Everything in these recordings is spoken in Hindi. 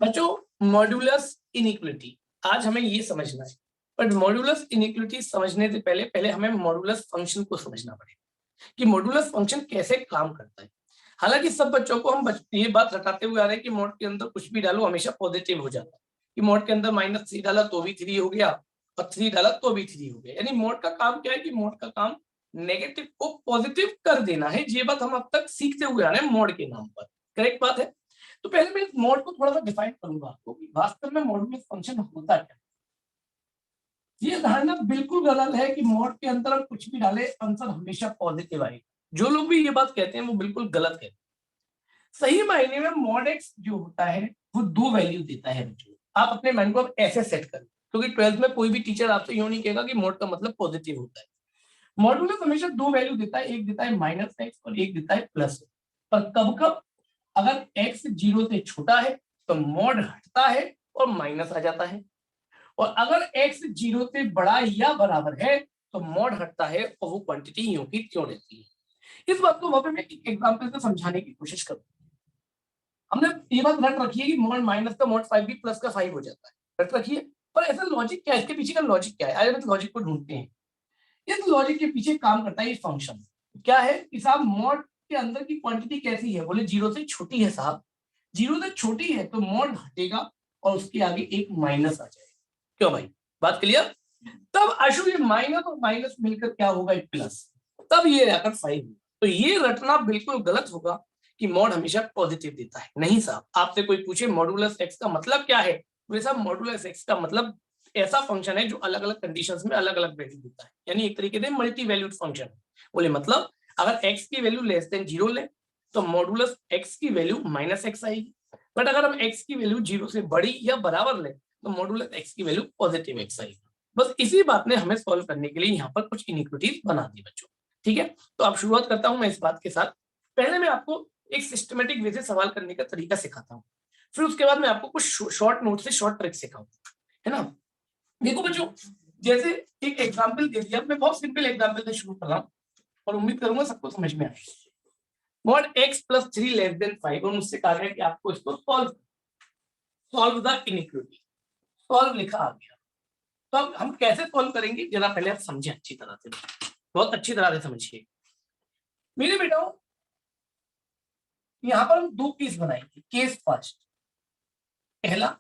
बच्चों मॉड्यूलस इनइक्विलिटी आज हमें ये समझना है, पर मॉड्यूलस इनइक्विलिटी समझने से पहले पहले हमें मॉड्यूलस फंक्शन को समझना पड़ेगा कि मॉड्यूलस फंक्शन कैसे काम करता है। हालांकि सब बच्चों को हम ये बात रटाते हुए आ रहे हैं कि मॉड के अंदर कुछ भी डालो हमेशा पॉजिटिव हो जाता है, कि मॉड के अंदर -3 डाला तो भी 3 हो गया और 3 डाला तो भी 3 हो गया। यानी मॉड का काम क्या है कि मॉड का काम नेगेटिव को पॉजिटिव कर देना है। ये बात हम अब तक सीखते हुए आ रहे हैं मॉड के नाम पर। करेक्ट बात है। तो पहले मैं इस मॉड को थोड़ा सा डिफाइन करूंगा आपको कि वास्तव में मॉडुलस फंक्शन होता क्या। ये धारणा बिल्कुल गलत है कि मॉड के अंदर हम कुछ भी डाले आंसर हमेशा पॉजिटिव आएगा। जो लोग भी ये बात कहते हैं वो बिल्कुल गलत कहते हैं। सही मायने में मॉड एक्स जो होता है वो 2 वैल्यू देता है बच्चों। आप अपने माइंड को ऐसे सेट करें क्योंकि 12th में कोई भी टीचर आपसे यूं नहीं कहेगा कि मॉड का मतलब पॉजिटिव होता है। मॉडुलस हमेशा 2 वैल्यू देता है, एक देता है -x और एक देता है प्लस। पर कब कब अगर x 0 से छोटा है तो मॉड हटता है और माइनस आ जाता है, और अगर x 0 से बड़ा या बराबर है तो मॉड हटता है और वो क्वांटिटी यूं की त्यों रहती है। इस बात को वहां पे मैं एक एग्जांपल से समझाने की कोशिश करूं। हमने ये बात रट रखी है कि मॉड माइनस का मॉड 5 भी प्लस का 5 हो जाता है, रट रखी है। पर ऐसा लॉजिक क्या है, इसके पीछे का लॉजिक क्या है, आज हम इस लॉजिक को ढूंढते हैं। इस लॉजिक के पीछे काम करता है ये फंक्शन। क्या है कि साहब मॉड के अंदर की क्वांटिटी कैसी है, बोले 0 से छोटी है साहब। 0 से छोटी है तो मॉड हटेगा और उसके आगे एक माइनस आ जाएगा। क्यों भाई, बात क्लियर। तब अशु ये माइनस और माइनस मिलकर क्या होगा, एक प्लस, तब ये आकर 5। तो ये रटना बिल्कुल गलत होगा कि मॉड हमेशा पॉजिटिव देता है। नहीं साहब, आपसे कोई पूछे मॉडुलस एक्स का मतलब क्या है, बोले साहब मॉडुलस एक्स का मतलब ऐसा फंक्शन है जो अलग अलग कंडीशंस में अलग अलग वैल्यू देता है, यानी एक तरीके से मल्टी वैल्यूड फंक्शन। बोले मतलब अगर x की वैल्यू लेस देन 0 ले तो मॉडुलस x की वैल्यू -x आएगी, बट अगर हम x की वैल्यू 0 से बड़ी या बराबर ले तो मॉडुलस x की वैल्यू पॉजिटिव x आएगी। बस इसी बात ने हमें सॉल्व करने के लिए यहाँ पर कुछ इनइक्विटीज बना दी बच्चों। ठीक है, तो अब शुरुआत करता हूं मैं इस बात के साथ। पहले मैं आपको एक सिस्टमेटिक वे से सवाल करने का तरीका सिखाता हूँ, फिर उसके बाद मैं आपको कुछ शॉर्ट नोट से शॉर्ट ट्रिक सिखाऊंगा, है ना। देखो बच्चों, जैसे एक एग्जांपल दे दिया, मैं बहुत सिंपल एग्जांपल से शुरू कर रहा हूँ और उम्मीद करूंगा सबको समझ में आए। मॉड x + 3 < 5 और मुझसे कहा गया कि आपको इसको सॉल्व द इनइक्विटी। सॉल्व लिखा आ गया, तो अब हम कैसे सॉल्व करेंगे जरा पहले आप समझें अच्छी तरह से, बहुत अच्छी तरह से समझिए मेरे बेटाओ। यहाँ पर हम 2 केस बनाएंगे। केस फर्स्ट, पहला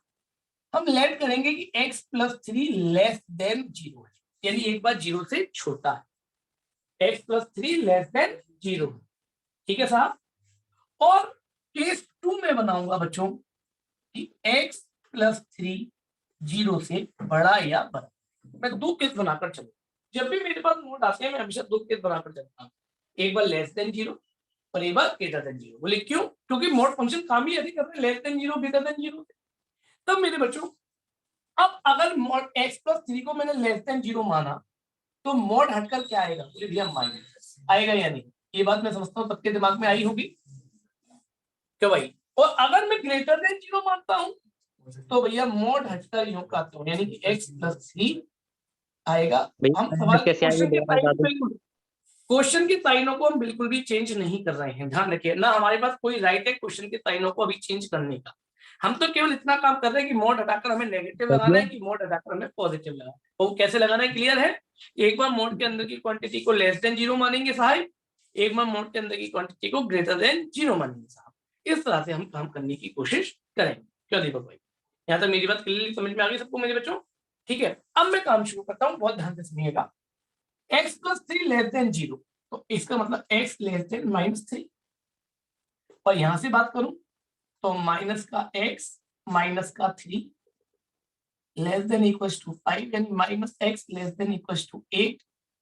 हम लेट करेंगे कि x + 3 <0 है, यानी एक बार 0 से छोटा है। x + 3 <0, ठीक है साहब। और केस 2 में बनाऊंगा बच्चों कि x + 3 0 से बड़ा या बराबर। मैं 2 केस बनाकर चलूं। जब भी मेरे पास नोट आते हैं मैं हमेशा 2 केस बनाकर चलता हूँ, एक बार <0 और एक बार <0। बोले क्यों, क्योंकि मोड फंक्शन काम ही यदि कर रहे हैं <0 <0। तब मेरे बच्चों, अब अगर मॉड x + 3 को मैंने <0 माना तो मॉड हटकर क्या आएगा, बोले भैया माइनस आएगा या नहीं। ये बात मैं समझता हूँ सबके दिमाग में आई होगी क्यों भाई। और अगर मैं <0 मानता हूं तो भैया मॉड हटकर यूं कहता हूं, यानी कि x + 3 आएगा। हम भैया सवाल कैसे आएंगे, दोबारा बता दो। क्वेश्चन की साइनों को हम बिल्कुल भी चेंज नहीं कर रहे हैं, ध्यान रखिए ना। हमारे पास कोई राइट है क्वेश्चन की साइनों को अभी चेंज करने का। हम तो केवल इतना काम कर रहे हैं कि मोड हटाकर हमें नेगेटिव लगाना है कि मोड हटाकर हमें पॉजिटिव लगाना है। वो कैसे लगाना है, क्लियर है। एक बार मोड के अंदर की क्वांटिटी को <0 मानेंगे साहब, एक बार मोड के अंदर की क्वांटिटी को <0 मानेंगे साहब। इस तरह से हम काम करने की कोशिश करेंगे। क्या दीपक भाई, यहाँ तक मेरी बात क्लियरली समझ में आ गई सबको मेरे बच्चों। ठीक है, अब मैं काम शुरू करता हूँ, बहुत ध्यान से सुनिएगा। x + 3 <0, तो इसका मतलब x -3। और यहां से बात करूं तो माइनस का x माइनस का 3 < 5, यानी -x < 8।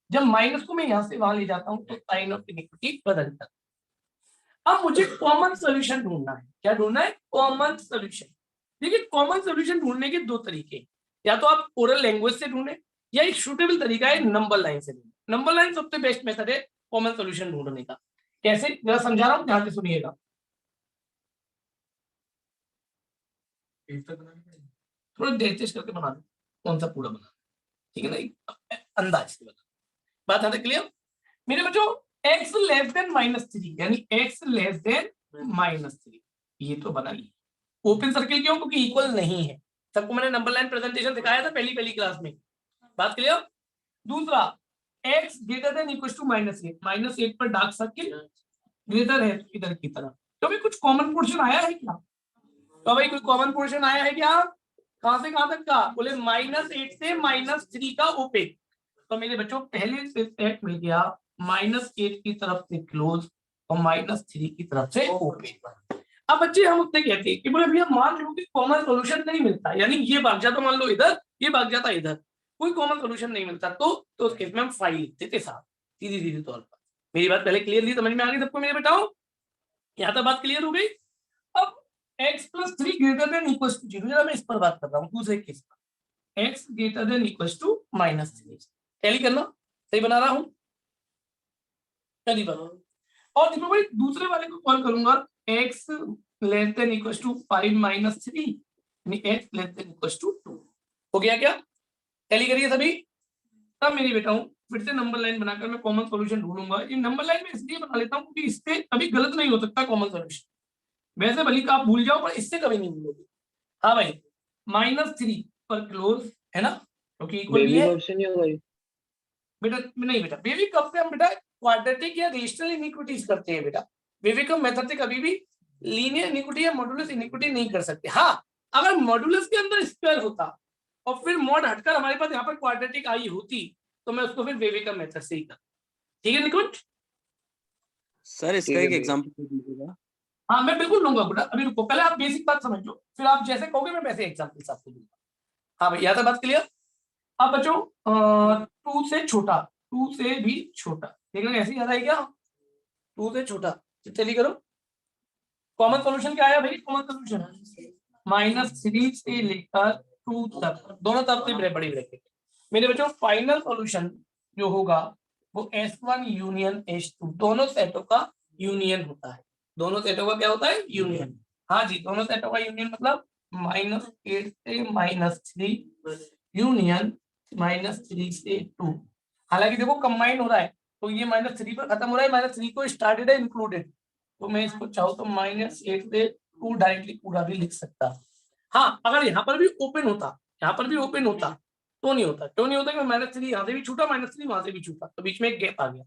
जब माइनस को मैं यहां से वहां ले जाता हूं तो साइन ऑफ इनइक्विटी बदल जाता है। अब मुझे कॉमन सॉल्यूशन ढूंढना है। क्या ढूंढना है, कॉमन सॉल्यूशन। देखिए कॉमन सॉल्यूशन ढूंढने के 2 तरीके, या तो आप ओरल लैंग्वेज से ढूंढे या एक सूटेबल तरीका है नंबर लाइन से ढूंढे। नंबर लाइन सबसे बेस्ट मेथड है कॉमन सॉल्यूशन ढूंढने का। कैसे, जरा समझा रहा हूं, ध्यान से सुनिएगा। थोड़ा देर तेज करके बना दो, कौन सा पूरा बना, ठीक है ना, अंदाज से बना। बात है क्लियर मेरे बच्चों। x <-3 यानी x <-3 -3। ये तो बना ही ओपन सर्किल क्यों, क्योंकि इक्वल नहीं है। सबको मैंने नंबर लाइन प्रेजेंटेशन दिखाया था पहली क्लास में, बात क्लियर। दूसरा x greater than equal to -8 पर डार्क सर्किल ग्रेटर है इधर की तरफ। तो भी कुछ कॉमन पोर्शन आया है क्या? तो भाई कोई कॉमन पोर्शन आया है क्या? कहां से कहां तक का? बोले -8 से -3 का ओपेक। तो मेरे बच्चों पहले से सेट मिल गया -8 की तरफ से क्लोज और -3 की तरफ से ओपेक। अब बच्चे हम उत्ते कहते हैं कि बोले भैया मान लो कि कॉमन सॉल्यूशन नहीं मिलता, यानी ये भाग जाता मान लो इधर, ये भाग जाता इधर, कोई कॉमन सॉल्यूशन नहीं मिलता, तो उस केस में हम फाइव लिखते थे साथ, सीधी सीधी तौर पर। मेरी बात पहले क्लियर नहीं समझ में आ गई सबको मेरे बेटाओ? यहाँ तक बात क्लियर हो गई। अब x + 3 greater than equal to 0, जरा मैं इस पर बात कर रहा हूँ दूसरे केस पर, x greater than equal to -3। Tally करना, सही बना रहा हूँ? टैली बना। और देखो भाई दूसरे वाले को कॉल करूंगा x less than equal to 5 - 3, यानी x less than equal to 2। हो गया क्या? टैली करिए सभी। तब मेरी बेटा हूँ फिर से नंबर लाइन बनाकर मैं कॉमन सॉल्यूशन ढूंढूंगा। ये नंबर लाइन में इसलिए बना लेता हूँ क्योंकि इससे कभी गलत नहीं हो सकता कॉमन सॉल्यूशन। वैसे भले का आप भूल जाओ पर इससे कभी नहीं भूलोगे। हाँ भाई -3 पर क्लोज है ना, क्योंकि इक्वल भी है बेटा। नहीं बेटा बेबी कब से हम बेटा क्वाड्रेटिक या रेशनल इनिक्विटीज करते हैं बेटा। बेबी कब मेथड से कभी भी लीनियर इनिक्विटी या मॉडुलस इनिक्विटी नहीं कर सकते। हाँ अगर मॉडुलस के अंदर स्क्वायर होता और फिर मॉड हटकर हमारे पास यहाँ पर क्वाड्रेटिक आई होती तो मैं उसको फिर बेबी का मेथड से ही कर। ठीक है निकुंज? सर इसका एक एग्जांपल दीजिएगा। हाँ मैं बिल्कुल लूंगा बेटा, अभी रुको पहले आप बेसिक बात समझ लो, फिर आप जैसे कहोगे मैं वैसे एग्जांपल आपको दूंगा। हाँ भाई यहाँ तक बात क्लियर। अब बच्चों 2 से छोटा, 2 से भी छोटा, देखना ऐसे याद है क्या? 2 से छोटा, चलिए करो। कॉमन सॉल्यूशन क्या आया भाई? कॉमन सॉल्यूशन -3 से लेकर 2 तक, दोनों तरफ से बड़ी ब्रैकेट। मेरे बच्चों फाइनल सॉल्यूशन जो होगा वो S1 यूनियन S2, दोनों सेटों का यूनियन होता है। दोनों सेटों का क्या होता है? यूनियन। हाँ जी दोनों सेटों का यूनियन मतलब -8 से -3 यूनियन -3 से 2। हालांकि देखो कंबाइन हो रहा है तो ये -3 पर खत्म हो रहा है, -3 को स्टार्टेड है इंक्लूडेड, तो मैं इसको चाहूँ तो -8 से 2 डायरेक्टली पूरा भी लिख सकता। हाँ अगर यहाँ पर भी ओपन होता, यहाँ पर भी ओपन होता तो नहीं होता, क्यों नहीं होता? कि -3 यहाँ से भी छूटा, -3 वहां से भी छूटा, तो बीच में एक गैप आ गया,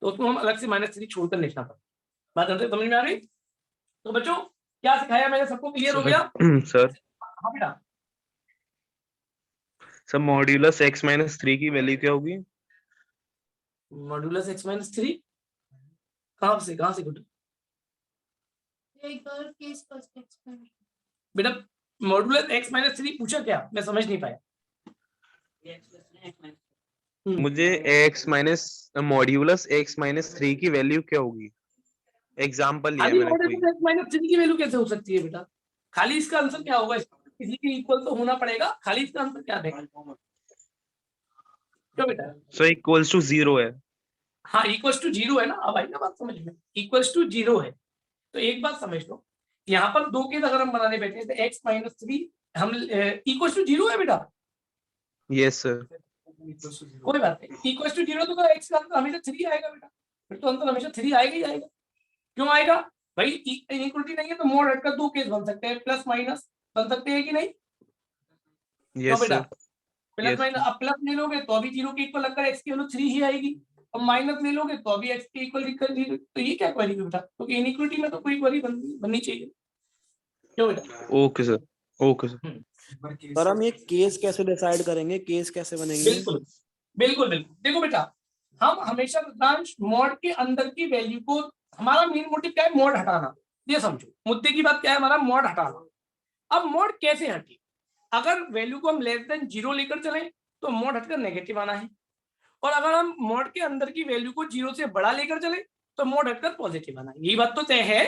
तो उसको हम अलग से -3 छोड़कर लिखना पड़ता। बात समझ में आ गई? तो बच्चों क्या सिखाया मैंने, सबको क्लियर हो गया? सर हाँ बेटा। सर मॉड्यूलस x - 3 की वैल्यू क्या होगी? मॉड्यूलस x - 3 कहाँ से गुड बेटा? मॉड्यूलस x - 3 पूछा क्या? मैं समझ नहीं पाया। मुझे मॉड्यूलस x - 3 की वैल्यू क्या होगी? एग्जांपल लिया मैंने कोई। मॉड्यूलस x - 3 की वैल्यू कैसे हो सकती है बेटा? खाली इसका आंसर क्या होगा? किसी के इक्वल तो होना पड़ेगा, खाली इसका आंसर क्या देगा? क्यों बेटा? सो इक्वल्स टू 0 है। हाँ इक्वल्स टू 0 है ना। अब आई ना बात समझ में, इक्वल्स टू 0 है तो एक बात समझ लो, यहाँ पर दो केस अगर हम बनाने बैठे तो x - 3 हम इक्वल्स टू 0 है बेटा। Yes sir. कोई बात नहीं, इक्वल्स टू 0 तो x का आंसर हमेशा 3 आएगा बेटा, फिर तो आंसर हमेशा 3 आएगा ही आएगा। क्यों आएगा भाई? इनइक्वालिटी नहीं है तो मोड हटकर दो केस बन सकते हैं, प्लस माइनस बन सकते हैं कि नहीं? तो बेटा प्लस माइनस, अब प्लस ले लोगे तो अभी 0 के इक्वल लगकर x की वैल्यू 3 ही आएगी, अब माइनस ले लोगे तो अभी x के इक्वल लिखकर, तो ये क्या क्वेरी बेटा? क्योंकि इनइक्वालिटी में तो कोई क्वेरी बननी चाहिए। क्यों बेटा? Okay sir, okay sir. Sir हम ये केस कैसे डिसाइड करेंगे, केस कैसे बनेंगे? बिल्कुल बिल्कुल बिल्कुल। देखो बेटा हम हमेशा मॉड के अंदर की वैल्यू को, हमारा मेन मोटिव क्या है? मॉड हटाना। ये समझो मुद्दे की बात क्या है, हमारा मॉड हटाना। अब मॉड कैसे हटे? अगर वैल्यू को हम लेस देन 0 लेकर चले तो मॉड हटकर नेगेटिव आना है, और अगर हम मॉड के अंदर की वैल्यू को 0 से बड़ा लेकर चले तो मॉड हटकर पॉजिटिव आना है। यही बात तो तय है।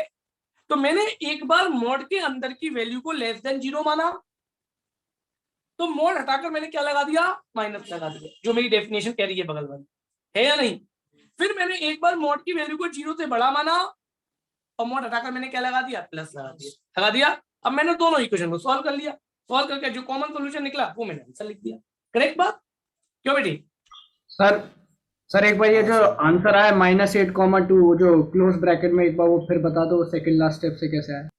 तो मैंने एक बार मॉड के अंदर की वैल्यू को लेस देन 0 माना तो मोड हटाकर मैंने क्या लगा दिया? माइनस लगा दिया, जो मेरी डेफिनेशन कह रही है बगल वाली, है या नहीं? फिर मैंने एक बार मॉड की वैल्यू को 0 से बड़ा माना और मॉड हटाकर मैंने क्या लगा दिया? प्लस लगा दिया। अब मैंने दोनों इक्वेशन को सॉल्व कर लिया, सॉल्व करके जो कॉमन सोल्यूशन निकला वो मैंने आंसर लिख दिया। करेक्ट बात? क्यों बेटी? सर सर एक बार ये जो आंसर आया -8,2 जो क्लोज ब्रैकेट में, एक बार वो फिर बता दो सेकंड लास्ट स्टेप से कैसे आया।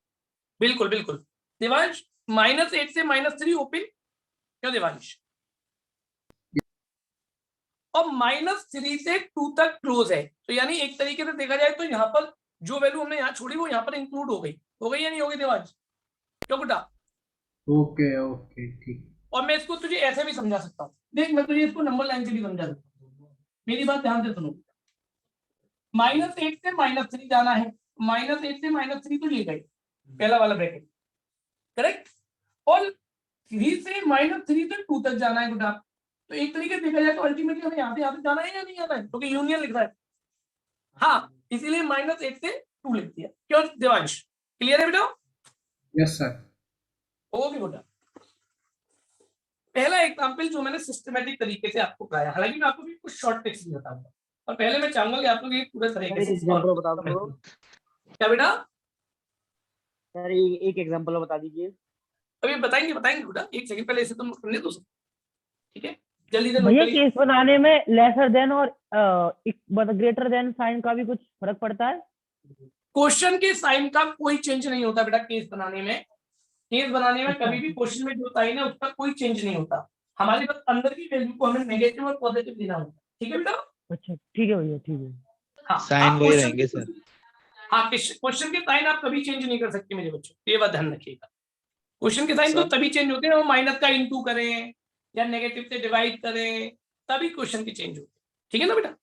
बिल्कुल बिल्कुल देवांश, -8 से -3 ओपन क्यों देवांश, और -3 से 2 तक क्लोज है, तो यानी एक तरीके से देखा जाए तो यहाँ पर जो वैल्यू हमने यहाँ छोड़ी वो यहाँ पर इंक्लूड हो गई या नहीं हो गई देवांश, क्यों बेटा? ओके ओके ठीक। और मैं इसको तुझे ऐसे भी समझा सकता हूँ, देख मैं तुझे इसको नंबर लाइन से भी समझा सकता हूँ, मेरी बात ध्यान से सुनो। -8 से -3 जाना है, -8 से -3 तो ले गए पहला वाला ब्रैकेट, करेक्ट, और 3 से -3 से 2 तक जाना है बेटा, तो एक तरीके से देखा जाए तो अल्टीमेटली हमें यहाँ से जाना है या नहीं जाना है, क्योंकि तो यूनियन लिख रहा है, हाँ इसीलिए -8 से 2 लिख दिया, क्यों देवांश, क्लियर है बेटा? Yes sir. ओके बेटा, पहला एग्जाम्पल जो मैंने सिस्टमेटिक तरीके से आपको कराया, हालांकि मैं आपको भी कुछ शॉर्ट ट्रिक्स भी बताऊंगा, और पहले मैं चाहूंगा कि आप लोग ये पूरे तरीके से एग्जांपल बता दो क्या बेटा, सर, एक एग्जांपल बता दीजिए। अभी बताएंगे बेटा, एक सेकंड पहले इसे तुम करने दो, ठीक है, जल्दी से भैया केस बनाने में लेसर देन और ग्रेटर देन साइन का भी कुछ फर्क पड़ता है? क्वेश्चन के साइन का कोई चेंज नहीं होता बेटा, केस बनाने में कभी भी क्वेश्चन में जो साइन है उसका कोई चेंज नहीं होता, हमारे पास अंदर की वैल्यू को हमें नेगेटिव और पॉजिटिव देना होता है, ठीक है बेटा? अच्छा ठीक है भैया, ठीक है। हाँ, साइन वही रहेंगे सर। हाँ, क्वेश्चन के साइन आप कभी चेंज नहीं कर सकते मेरे बच्चों, ये बात ध्यान रखिएगा, क्वेश्चन के साइन तो तभी चेंज होते हैं वो माइनस का इनटू करें या नेगेटिव से डिवाइड करें, तभी क्वेश्चन की चेंज होती है, ठीक है ना बेटा?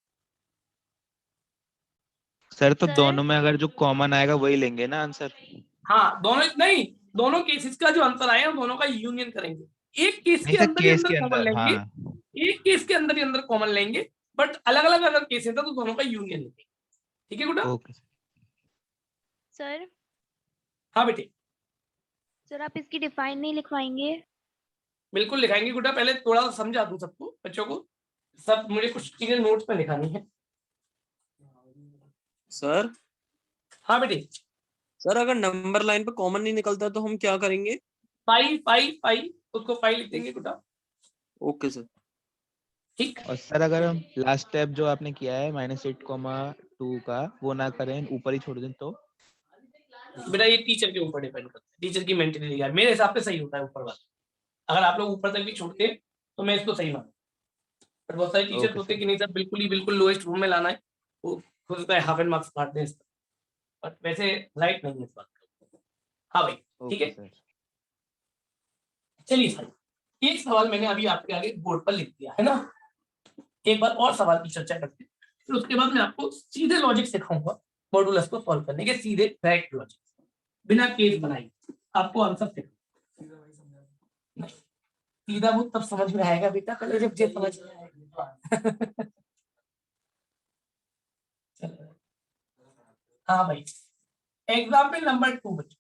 सर तो दोनों में अगर जो कॉमन आएगा वही लेंगे ना आंसर? हाँ, दोनों केसेस का जो आंसर आया दोनों का यूनियन करेंगे, एक केस के नहीं सर, अंदर ही केस अंदर के कॉमन अंदर, लेंगे, हाँ। एक केस के अंदर ही अंदर कॉमन लेंगे, बट अलग अलग अगर केस है तो दोनों का यूनियन लेंगे, ठीक है बेटा? ओके सर हाँ बेटे, सर आप इसकी डिफाइन नहीं लिखवाएंगे? बिल्कुल लिखाएंगे बेटा, पहले थोड़ा सा समझा दूं सबको, बच्चों को, सब मुझे कुछ चीजें नोट्स पे लिखानी है। सर हाँ बेटे, सर अगर नंबर लाइन पे कॉमन नहीं निकलता तो हम क्या करेंगे? पाई उसको पाई लिख देंगे बेटा, ओके सर। ठीक। और सर अगर हम लास्ट स्टेप जो आपने किया है -8,2 का वो ना करें, ऊपर ही छोड़ दें तो? बेटा ये टीचर के ऊपर डिपेंड करता है, टीचर की मेंटेलिटी है, मेरे हिसाब से सही होता है ऊपर वाला, अगर आप लोग ऊपर तक भी छोड़ते तो मैं इसको सही मानूं, पर बहुत सारे टीचर Okay, होते sir. कि नहीं सर बिल्कुल लोएस्ट रूम में लाना है, वो हो सकता है हाफ एंड मार्क्स काट दें इस पर, बट वैसे राइट नहीं है इस बात का। हाँ भाई, ठीक है, सर। चलिए सर, एक सवाल मैंने अभी आपके आगे बोर्ड पर लिख दिया है ना, एक बार और सवाल की चर्चा करते हैं, फिर उसके बाद मैं आपको सीधे लॉजिक सिखाऊंगा मॉड्यूलस को सॉल्व करने के, सीधे डायरेक्ट लॉजिक, बिना केस बनाए आपको आंसर सिखाऊंगा। सीधा वो तब समझ में आएगा बेटा, पहले जब ये समझ में आएगा। हाँ भाई, एग्जाम्पल नंबर 2 बच्चों,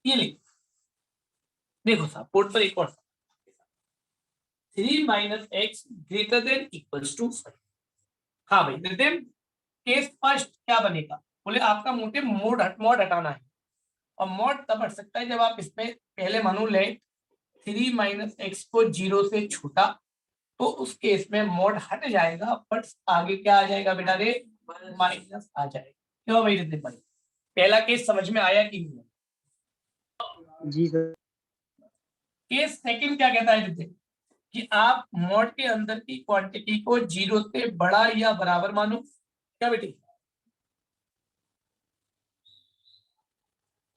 ये लिख, देखो साहब बोर्ड पर एक और 3 - x greater than equals to 5। हाँ भाई, रिदम केस फर्स्ट क्या बनेगा, बोले आपका मोटिव मॉड हटाना है, और मॉड तब हट सकता है जब आप इसमें पहले मानो ले 3 - x को 0 से छोटा, तो उस केस में मॉड हट जाएगा, बट आगे क्या आ जाएगा बेटा रे, माइनस आ जाएगा। क्यों भाई रिदम भाई, पहला केस समझ में आया कि नहीं? जी सर। केस सेकंड क्या कहता है रिदम, कि आप मॉड के अंदर की क्वांटिटी को 0 से बड़ा या बराबर मानो, क्या बेटी?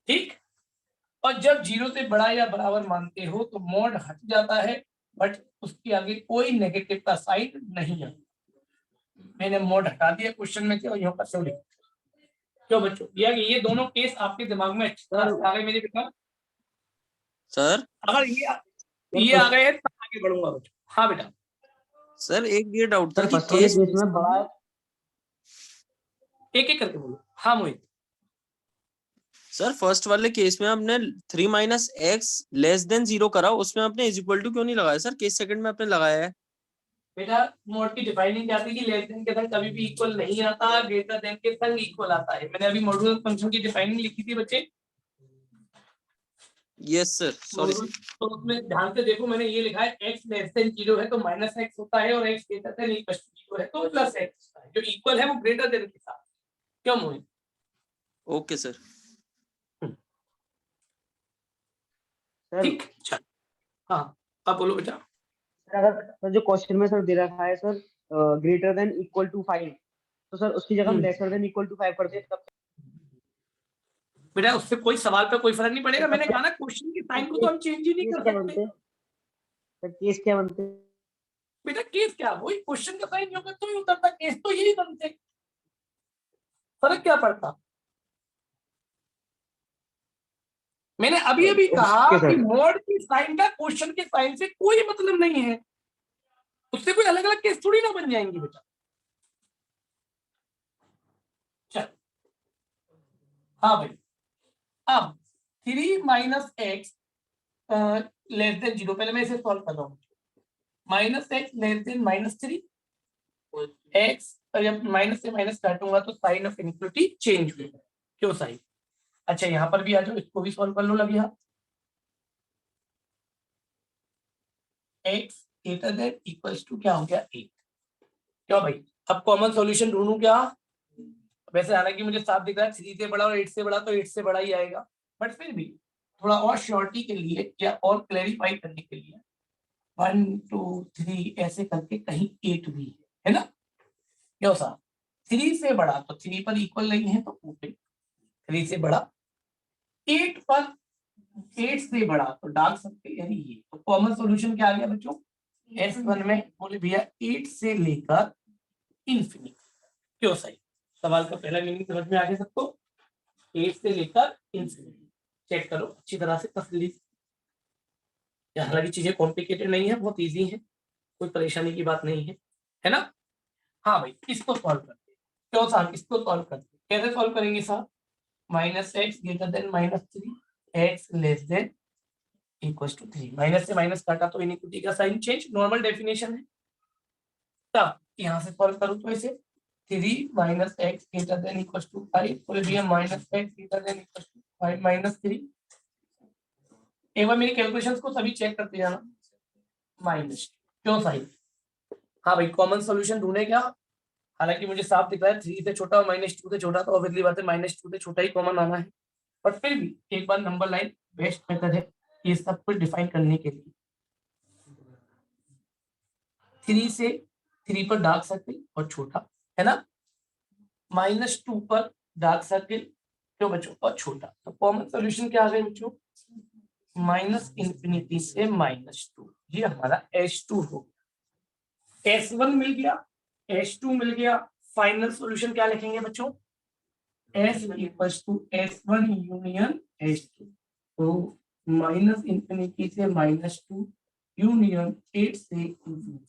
ठीक, और जब 0 से बड़ा या बराबर मानते हो तो मॉड हट जाता है, बट उसके आगे कोई नेगेटिव का साइन नहीं है। मैंने मॉड हटा दिया क्वेश्चन में, क्यों यहाँ पर से लिख, क्यों बच्चों, ये दोनों केस आपके दिमाग में अच्छी तरह से आ गए मेरे बेटा? सर अगर ये आ गए हैं तब आगे बढ़ूंगा बच्चों। हाँ बेटा, सर एक ये डाउट था कि केस केस में बड़ा है। एक एक करके बोलो। हाँ मोहित, सर फर्स्ट वाले केस में आपने 3 - x लेस देन 0 करा, उसमें आपने इज इक्वल टू क्यों नहीं लगाया? सर केस सेकंड में आपने लगाया है। बेटा मॉड की डिफाइनिंग क्या थी कि लेस देन के संग कभी भी इक्वल नहीं आता, ग्रेटर देन के संग इक्वल आता है। मैंने अभी मॉड्यूलर फंक्शन की डिफाइनिंग लिखी थी बच्चे, यस सर, सॉरी सर। तो उसमें ध्यान से देखो, मैंने ये लिखा है x लेस देन 0 है तो माइनस एक्स होता है, और x greater than equal to 0 है तो प्लस एक्स होता है। जो इक्वल है वो ग्रेटर देन के साथ, क्यों मोहित? Okay sir. सर ठीक, चल। हाँ, अब बोलो बेटा। अगर सर जो क्वेश्चन में सर दे रखा है sir greater than equal to 5, तो सर उसकी जगह हम लेसर देन इक्वल टू 5 करते हैं तब बेटा उससे कोई सवाल पे कोई फर्क नहीं पड़ेगा, मैंने तब कहा ना क्वेश्चन के साइन को तो हम चेंज ही नहीं केस कर क्या सकते। बनते हैं सर? केस क्या बनते हैं? बेटा केस क्या, वही क्वेश्चन का साइन होगा तो ही उतरता, केस तो यही बनते, फर्क क्या पड़ता? मैंने अभी अभी कहा ओके कि सर। मॉड की साइन का क्वेश्चन के साइन से कोई मतलब नहीं है, उससे कोई अलग अलग केस थोड़ी ना बन जाएंगे बेटा। चल, हाँ भाई, अब 3 माइनस एक्स लेस देन 0, पहले मैं इसे सॉल्व कर रहा हूँ। Minus x less then -3 x, जब माइनस से माइनस काटूंगा तो साइन ऑफ इनइक्वालिटी चेंज होगा। क्यों साइन? अच्छा यहाँ पर भी आ जाओ, इसको भी सॉल्व कर लो लगे हाथ। X greater than equals to क्या हो गया 8। क्यों भाई? अब कॉमन सॉल्यूशन ढूंढूं क्या? वैसे हालांकि मुझे साफ दिख रहा है 3 से बड़ा और 8 से बड़ा, तो 8 से बड़ा ही आएगा, बट फिर भी थोड़ा और श्योरिटी के लिए या और क्लैरिफाई करने के लिए 1 2 3 ऐसे करके कहीं 8 भी है ना? क्यों साहब? 3 से बड़ा तो 3 पर इक्वल नहीं है तो ऊपर, 3 से बड़ा 8 पर, 8 से बड़ा तो डाल सकते हैं, यानी ये तो कॉमन सॉल्यूशन क्या आ गया बच्चों? S1 में बोले भैया 8 से लेकर इंफिनिटी। क्यों सही? सवाल का पहला मीनिंग समझ में आ गया सबको? 8 से लेकर इंफिनिटी। चेक करो अच्छी तरह से तसल्ली से, हालांकि चीजें कॉम्प्लिकेटेड नहीं है, बहुत इजी है, कोई परेशानी की बात नहीं है ना? हाँ भाई, इसको सॉल्व करते हैं। क्यों साहब? इसको सॉल्व करते हैं, कैसे सॉल्व करेंगे साहब? Minus X greater than -3 X less than equal to 3, minus से माइनस काटा तो इनइक्वालिटी का साइन चेंज, नॉर्मल डेफिनेशन है। तब यहाँ से सॉल्व करूँ तो इसे 3 minus X greater than equal to 5, बोले भैया minus X greater than equal to 5 minus 3। एक बार मेरी कैलकुलेशंस को सभी चेक करते जाना। माइनस, क्यों साइन? हाँ भाई, कॉमन सॉल्यूशन ढूंढे क्या? हालांकि मुझे साफ दिख रहा है 3 से छोटा और -2 से छोटा, तो ऑब्वियसली बात है -2 से छोटा ही कॉमन आना है, बट फिर भी एक बार नंबर लाइन बेस्ट मेथड है ये सब कुछ डिफाइन करने के लिए। 3 से 3 पर डार्क सर्किल और छोटा है ना, -2 पर डार्क सर्किल क्यों बच्चों और छोटा, तो कॉमन सॉल्यूशन क्या आ गया बच्चों? -इंफिनिटी से -2, ये हमारा H2 हो। S1 मिल गया, H2 मिल गया, फाइनल सॉल्यूशन क्या लिखेंगे बच्चों? S equals to S1 union H2, तो -इंफिनिटी से -2 यूनियन 8 से इंफिनिटी।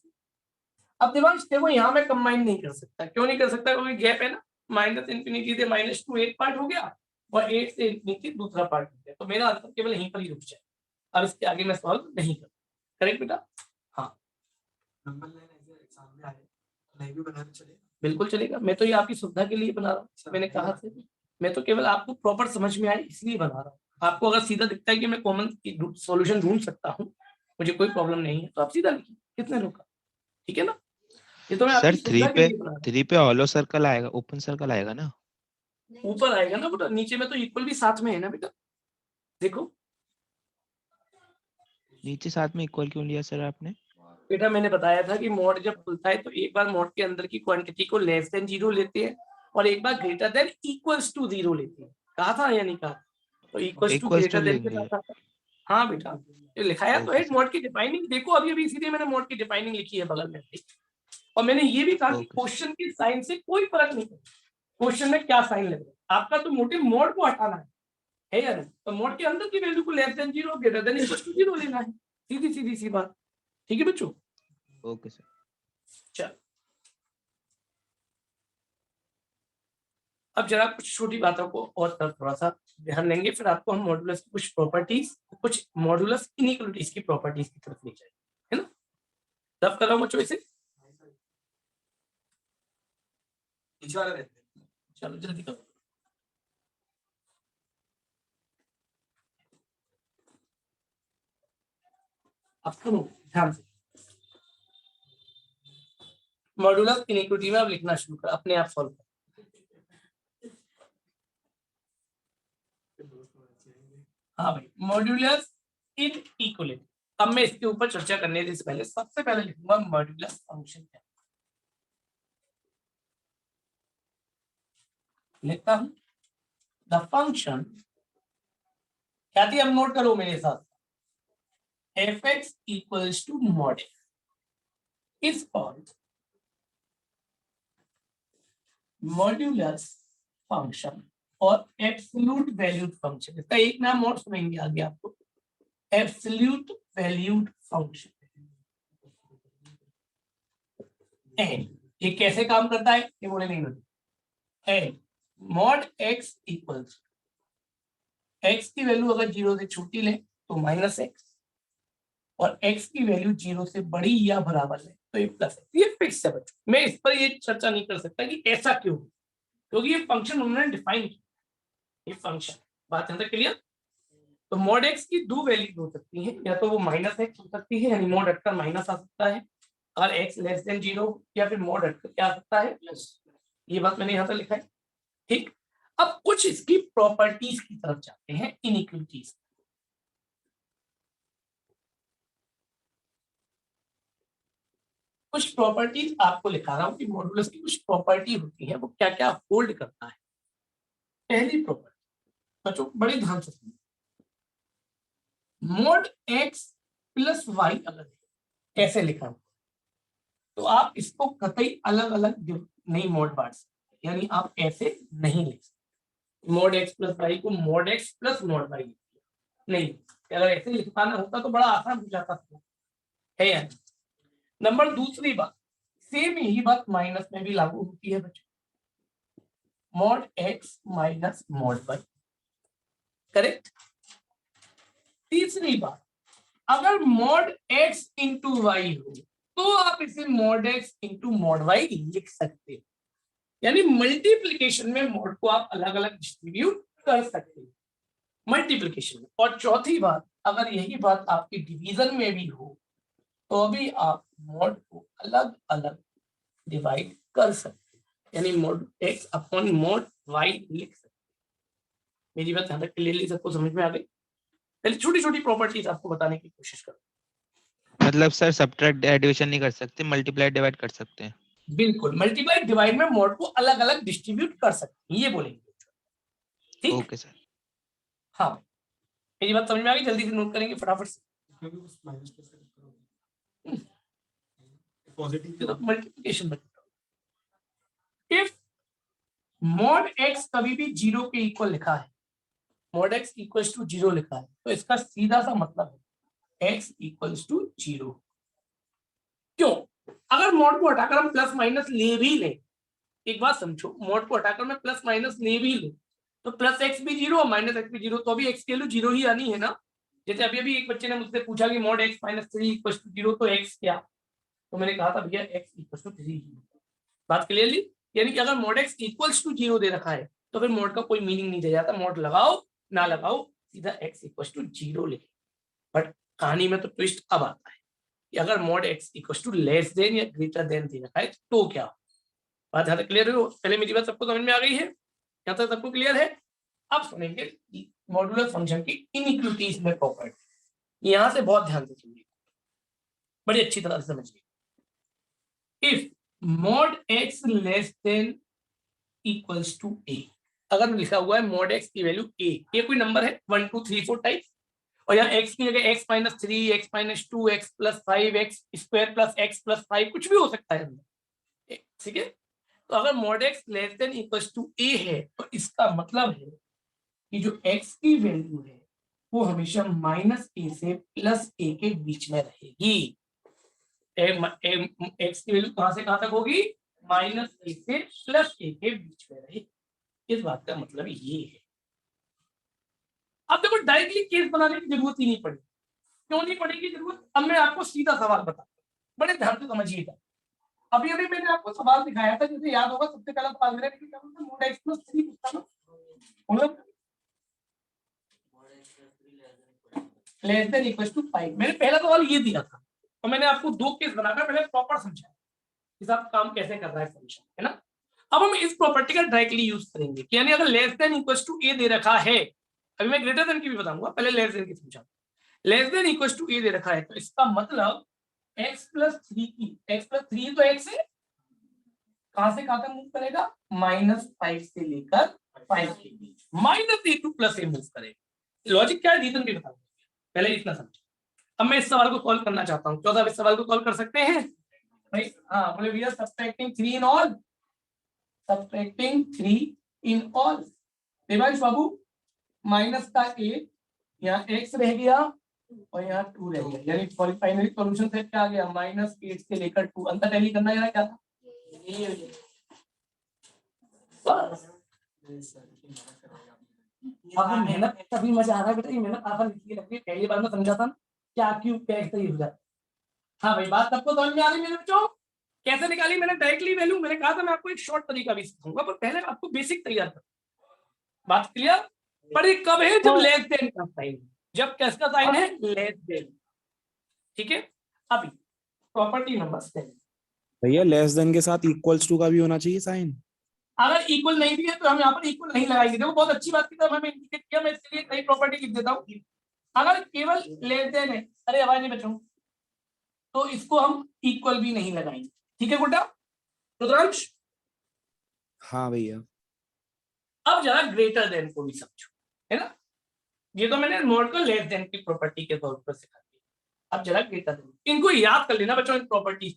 अब देखो यहाँ मैं कंबाइन नहीं कर सकता, क्यों नहीं कर सकता? क्योंकि गैप है ना, -इंफिनिटी से -2 एक पार्ट हो गया और 8 से इंफिनिटी दूसरा पार्ट हो गया, तो मेरा आंसर केवल यहीं पर ही रुक जाए, अब इसके आगे मैं सॉल्व नहीं कर। करेक्ट बेटा? हाँ, नंबर लाइन ऐसे एग्जाम में आए नहीं भी बनाना चलेगा, बिल्कुल चलेगा, मैं तो ये आपकी सुविधा के लिए बना रहा हूँ। मैंने कहा था मैं तो केवल आपको प्रॉपर समझ में आए इसलिए बना रहा हूँ। आपको अगर सीधा दिखता है कि मैं कॉमन सॉल्यूशन ढूंढ सकता हूँ, मुझे कोई प्रॉब्लम नहीं है, तो आप सीधा लिखिए, कितने लोग का, ठीक है ना? ये तो मैं सर आपकी सुविधा के लिए बना रहा 3 पे हॉलो सर्कल आएगा, ओपन सर्कल आएगा ना? हूँ। ऊपर आएगा ना बेटा, नीचे में तो इक्वल भी साथ में है ना बेटा, देखो नीचे साथ में इक्वल क्यों लिया सर आपने? बेटा, मैंने बताया था कि मॉड जब खुलता है तो एक बार मॉड के अंदर की क्वांटिटी को लेस देन 0 लेते हैं और एक बार ग्रेटर देन इक्वल्स टू 0 लेते हैं। कहा था या नहीं कहा? तो equals to equals to greater than के लेंगे। साथ आता है। हाँ बेटा, ये लिखाया तो ओके है, सर। मॉड की डिफाइनिंग देखो, अभी अभी इसीलिए मैंने मॉड की डिफाइनिंग लिखी है बगल में। और मैंने ये भी कहा कि ओके सर। क्वेश्चन के साइन से कोई फर्क नहीं पड़ता, क्वेश्चन में क्या साइन लग रहा है, आपका तो मोटिव मॉड को हटाना है या नहीं? तो मॉड के अंदर की वैल्यू को less than 0 greater than equal to 0 लेना है, सीधी सीधी सी बात। ठीक है बच्चों? Okay sir. चल, अब जरा कुछ छोटी बातों को और तरफ थोड़ा सा ध्यान देंगे, फिर आपको हम मॉड्यूलस की कुछ प्रॉपर्टीज, कुछ मॉड्यूलस इनइक्वालिटीज की प्रॉपर्टीज की तरफ ले जाएंगे, है ना? तब कर रहा हूँ बच्चों इसे, चलो जल्दी करो। अब सुनो ध्यान से, मॉड्यूलस इनइक्विटी में अब लिखना शुरू कर, अपने आप सॉल्व कर। हाँ भाई, मॉड्यूलस इनइक्वालिटी। अब मैं इसके ऊपर चर्चा करने से पहले सबसे पहले लिखूंगा मॉड्यूलस फंक्शन क्या, लिखता हूं द फंक्शन, क्या थी अब नोट करो मेरे साथ, fx equals to mod x is called modulus function और एब्सोल्यूट वैल्यूड फंक्शन। इसका एक नाम और सुनेंगे आगे आपको, एब्सोल्यूट वैल्यूड फंक्शन। एंड ये कैसे काम करता है ये बोले नहीं बोले। And mod x equals, x की वैल्यू अगर 0 से छोटी ले तो माइनस एक्स, और x की वैल्यू 0 से बड़ी या बराबर है तो ये प्लस है। ये फिक्स है बच्चों, मैं इस पर ये चर्चा नहीं कर सकता कि ऐसा क्यों, क्योंकि ये फंक्शन उन्होंने डिफाइन किया, ये फंक्शन, बात यहाँ तक क्लियर। तो मॉड x की दो वैल्यू हो सकती हैं, या तो वो माइनस एक्स हो सकती है, यानी मॉड हटकर माइनस आ सकता है अगर x लेस देन 0, या फिर मॉड हटकर क्या आ सकता है प्लस। ये बात मैंने यहाँ तक लिखा है, ठीक। अब कुछ इसकी प्रॉपर्टीज की तरफ जाते हैं, इनइक्विटीज। कुछ प्रॉपर्टीज आपको लिखा रहा हूं कि मॉड्यूलस की कुछ प्रॉपर्टी होती है, वो क्या क्या होल्ड करता है। पहली प्रॉपर्टी बच्चों बड़े ध्यान से सुनिए, मॉड एक्स प्लस वाई अगर कैसे लिखा हो तो आप इसको कतई अलग अलग नहीं मॉड बांट सकते, यानी आप ऐसे नहीं लिख सकते मॉड एक्स प्लस वाई को mod x plus mod y नहीं। अगर ऐसे लिख पाना होता तो बड़ा आसान हो जाता है यानी। नंबर दूसरी बात, सेम यही बात माइनस में भी लागू होती है बच्चों, mod x minus mod y, correct. तीसरी बात, अगर मॉड एक्स इंटू वाई हो तो आप इसे mod x into mod y लिख सकते हो, यानी मल्टीप्लीकेशन में मॉड को आप अलग अलग डिस्ट्रीब्यूट कर सकते हो मल्टीप्लीकेशन में। और चौथी बात, अगर यही बात आपकी डिवीजन में भी हो तो भी आप मॉड को अलग अलग डिवाइड कर सकते हैं, यानी mod x upon mod y लिख सकते हैं। मेरी बात यहाँ तक क्लियरली सबको समझ में आ गई? पहले छोटी छोटी प्रॉपर्टीज आपको बताने की कोशिश करो। मतलब सर सब्ट्रैक्ट एडिशन नहीं कर सकते, मल्टीप्लाई डिवाइड कर सकते हैं। बिल्कुल, मल्टीप्लाई डिवाइड में मॉड को अलग अलग डिस्ट्रीब्यूट कर सकते हैं, ये बोलेंगे, ठीक। Okay sir. हाँ, मेरी बात समझ में आ गई? जल्दी से नोट करेंगे फटाफट से। मल्टीप्लिकेशन में इफ मॉड एक्स कभी भी 0 के इक्वल लिखा है, मॉड एक्स इक्वल्स टू 0 लिखा है, तो इसका सीधा सा मतलब है एक्स इक्वल्स टू 0। क्यों? अगर मॉड को हटाकर हम प्लस माइनस ले भी ले, एक बात समझो, मॉड को हटाकर मैं प्लस माइनस ले भी लूं तो प्लस एक्स भी 0 और माइनस एक्स भी 0, तो अभी एक्स की वैल्यू 0 ही आनी है ना। जैसे अभी एक बच्चे ने मुझसे पूछा कि mod x minus 3 equals to 0, तो एक्स क्या, तो मैंने कहा था भैया एक्स इक्वल्स टू 3। बात क्लियरली, यानी कि अगर मॉड एक्स इक्वल्स टू 0 दे रखा है तो फिर मॉड का कोई मीनिंग नहीं दे जाता, मॉड लगाओ ना लगाओ सीधा एक्स इक्वल्स टू 0 लिखे। बट कहानी में तो ट्विस्ट अब आता है कि अगर mod x equals to less than या ग्रेटर देन दे रखा है तो क्या। बात यहाँ तक क्लियर हो? पहले मेरी बात सबको समझ में आ गई है? यहाँ तक सबको क्लियर है? अब सुनेंगे मॉड्यूलर फंक्शन की इनइक्विटीज में प्रॉपर्टी, यहां से बहुत ध्यान से सुनिए, बड़ी अच्छी तरह से समझिए। If mod x less than equals to a, अगर लिखा हुआ है मॉड एक्स की वैल्यू ए, ये कोई नंबर है 1 2 3 4 टाइप, और यहाँ एक्स की जगह x minus 3, x minus 2, x plus 5, x square plus x plus 5 कुछ भी हो सकता है, ठीक है। तो अगर mod x less than equals to a है तो इसका मतलब है कि जो एक्स की वैल्यू है वो हमेशा माइनस ए से प्लस ए के बीच में रहेगी। एक्स की वैल्यू कहां से कहां तक होगी? माइनस ए से प्लस ए के बीच में रहेगी। इस बात का मतलब ये है। अब देखो डायरेक्टली केस बनाने की जरूरत ही नहीं पड़ी। क्यों नहीं पड़ेगी जरूरत? अब मैं आपको सीधा सवाल बताता हूं, बड़े ध्यान से समझिएगा। अभी अभी मैंने आपको सवाल दिखाया था, जैसे याद होगा सबसे पहला सवाल मेरा कि मॉड एक्स प्लस 3 पूछा था, लेस देन इक्वल टू 5। मैंने पहला सवाल ये दिया था और मैंने आपको दो केस बनाकर पहले प्रॉपर समझाया कि साहब काम कैसे कर रहा है फंक्शन, है ना। अब हम इस प्रॉपर्टी का डायरेक्टली यूज करेंगे कि यानी अगर लेस देन इक्वल टू ए दे रखा है, अभी मैं ग्रेटर देन की भी बताऊंगा, पहले लेस देन की समझा। लेस देन इक्वल टू ए दे रखा है तो इसका मतलब x प्लस 3 की, x प्लस 3 तो x से कहां से कहां तक मूव करेगा, -5 से लेकर 5 के बीच, -a2 प्लस ए मूव करेगा। लॉजिक क्या है रीजन भी बताऊंगा, पहले इतना समझो। अब मैं इस सवाल को सॉल्व करना चाहता हूँ, चौथा इस सवाल को सॉल्व कर सकते हैं भाई? हाँ बोले we are subtracting 3 in all, subtracting 3 in all. Devansh बाबू माइनस का 8, यहाँ x रह गया और यहाँ 2 रह गया, यानी फाइनली सॉल्यूशन सेट क्या आ गया, -8 से लेकर 2। अंतर टैली करना है क्या था, बस। अब मेहनत तभी मजा आ रहा है बेटा, ये मेहनत आसान इसलिए लगती है, पहली बार में समझा था ना क्या क्यों कैसे ही हो जाता। हाँ भाई बात सबको समझ में आ रही मेरे बच्चों, कैसे निकाली मैंने डायरेक्टली वैल्यू। मैंने कहा था मैं आपको एक शॉर्ट तरीका भी सिखाऊंगा, पर पहले आपको बेसिक तैयार कर। बात क्लियर? पर ये कब है, जब लेस देन का साइन, जब किसका साइन है, लेस देन। ठीक है, अभी प्रॉपर्टी नंबर 7। भैया लेस देन के साथ इक्वल्स टू का भी होना चाहिए साइन। अगर इक्वल नहीं भी है तो हम यहाँ पर इक्वल नहीं लगाएंगे। देखो बहुत अच्छी बात की तरफ हमें इंडिकेट किया, मैं इसलिए नई प्रॉपर्टी लिख देता हूँ। अगर केवल लेस देन है, अरे आवाज नहीं बच्चों, तो इसको हम इक्वल भी नहीं लगाएंगे। ठीक है गुड्डा, रुद्रांश? हाँ भैया। अब जरा ग्रेटर देन को भी समझो, है ना। ये तो मैंने नोट को लेस देन की प्रॉपर्टी के तौर पर सिखा दिया। अब जरा ग्रेटर देन, इनको याद कर लेना बच्चों, इन प्रॉपर्टी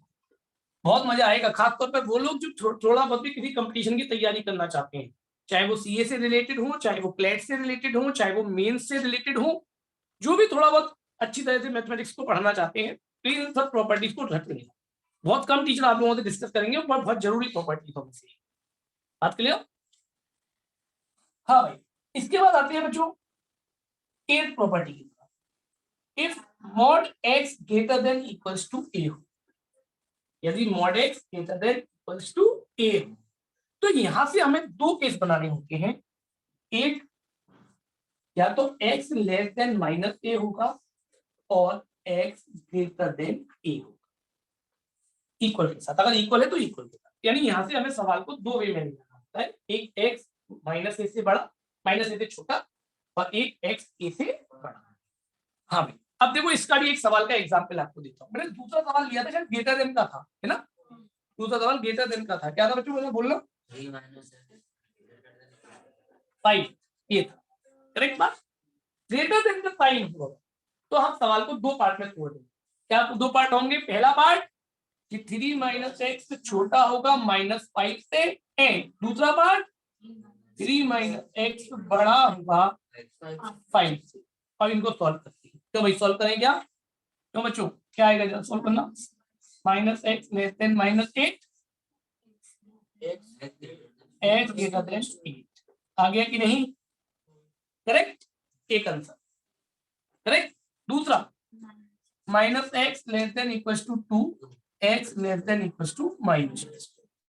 बहुत मजा आएगा, खासतौर पर वो लोग जो थोड़ा बहुत भी किसी कंपटीशन की तैयारी करना चाहते हैं, चाहे वो सीए से रिलेटेड हो, चाहे वो क्लैट से रिलेटेड हो, चाहे वो मेंस से रिलेटेड हो, जो भी थोड़ा बहुत अच्छी तरह से मैथमेटिक्स को पढ़ना चाहते हैं, तो इन सब प्रॉपर्टीज को रख लेना। बहुत कम टीचर आप लोगों से डिस्कस करेंगे, पर बहुत जरूरी प्रॉपर्टी हो से। बात क्लियर? हाँ भाई, इसके बाद आते हैं बच्चों एथ प्रॉपर्टी की तरफ। If mod x greater than equals to a हो, यदि mod x greater than equals to a हो, तो यहां से हमें दो केस बनाने होते हैं। एक या तो x लेस देन -a होगा और x ग्रेटर देन a होगा, इक्वल के साथ। अगर इक्वल है तो इक्वल के साथ, यानी यहां से हमें सवाल को दो वे में लिखना होता है, एक x -a से बड़ा, -a से छोटा, और एक x a से बड़ा। हाँ भाई, अब देखो इसका भी एक सवाल का एग्जांपल आपको देता हूँ। मैंने दूसरा सवाल लिया था, शायद ग्रेटर देन का था, है ना। दूसरा सवाल ग्रेटर देन का था, क्या था बच्चों, मुझे बोलना 5, ये था करेक्ट बात। ग्रेटर देन का साइन हुआ तो हम सवाल को दो पार्ट में तोड़ देंगे। क्या दो पार्ट होंगे? पहला पार्ट कि 3 - x छोटा होगा -5 से, एंड दूसरा पार्ट 3 - x बड़ा होगा 5 से। अब इनको सॉल्व करते हैं। तो भाई सॉल्व करें क्या? तो बच्चों क्या आएगा जरा सॉल्व करना, -x less than -8, x greater than 8, आ गया कि नहीं? करेक्ट, एक आंसर करेक्ट। दूसरा -x less than equals to 2, x less than equals to -6,